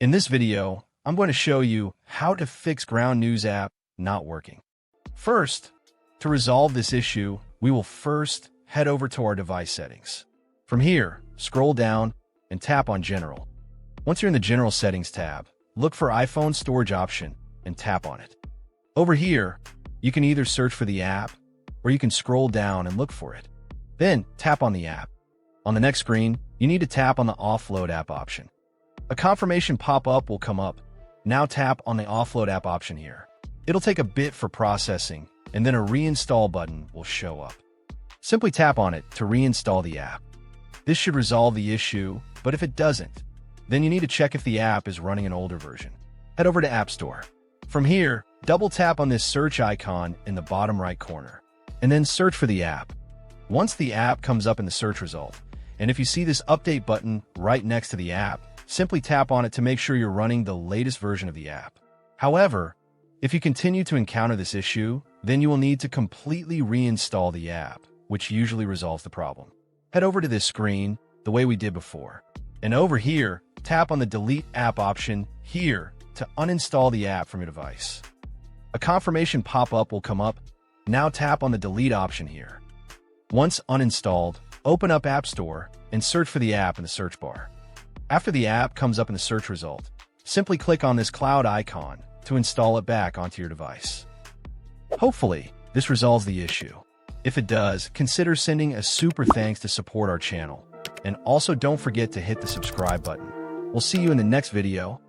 In this video, I'm going to show you how to fix Ground News app not working. First, to resolve this issue, we will first head over to our device settings. From here, scroll down and tap on General. Once you're in the General Settings tab, look for iPhone Storage option and tap on it. Over here, you can either search for the app or you can scroll down and look for it. Then tap on the app. On the next screen, you need to tap on the Offload app option. A confirmation pop-up will come up. Now tap on the Offload app option here. It'll take a bit for processing, and then a reinstall button will show up. Simply tap on it to reinstall the app. This should resolve the issue, but if it doesn't, then you need to check if the app is running an older version. Head over to App Store. From here, double tap on this search icon in the bottom right corner, and then search for the app. Once the app comes up in the search result, and if you see this update button right next to the app, simply tap on it to make sure you're running the latest version of the app. However, if you continue to encounter this issue, then you will need to completely reinstall the app, which usually resolves the problem. Head over to this screen the way we did before. And over here, tap on the Delete App option here to uninstall the app from your device. A confirmation pop-up will come up. Now tap on the Delete option here. Once uninstalled, open up App Store and search for the app in the search bar. After the app comes up in the search result, simply click on this cloud icon to install it back onto your device. Hopefully, this resolves the issue. If it does, consider sending a super thanks to support our channel. And also don't forget to hit the subscribe button. We'll see you in the next video.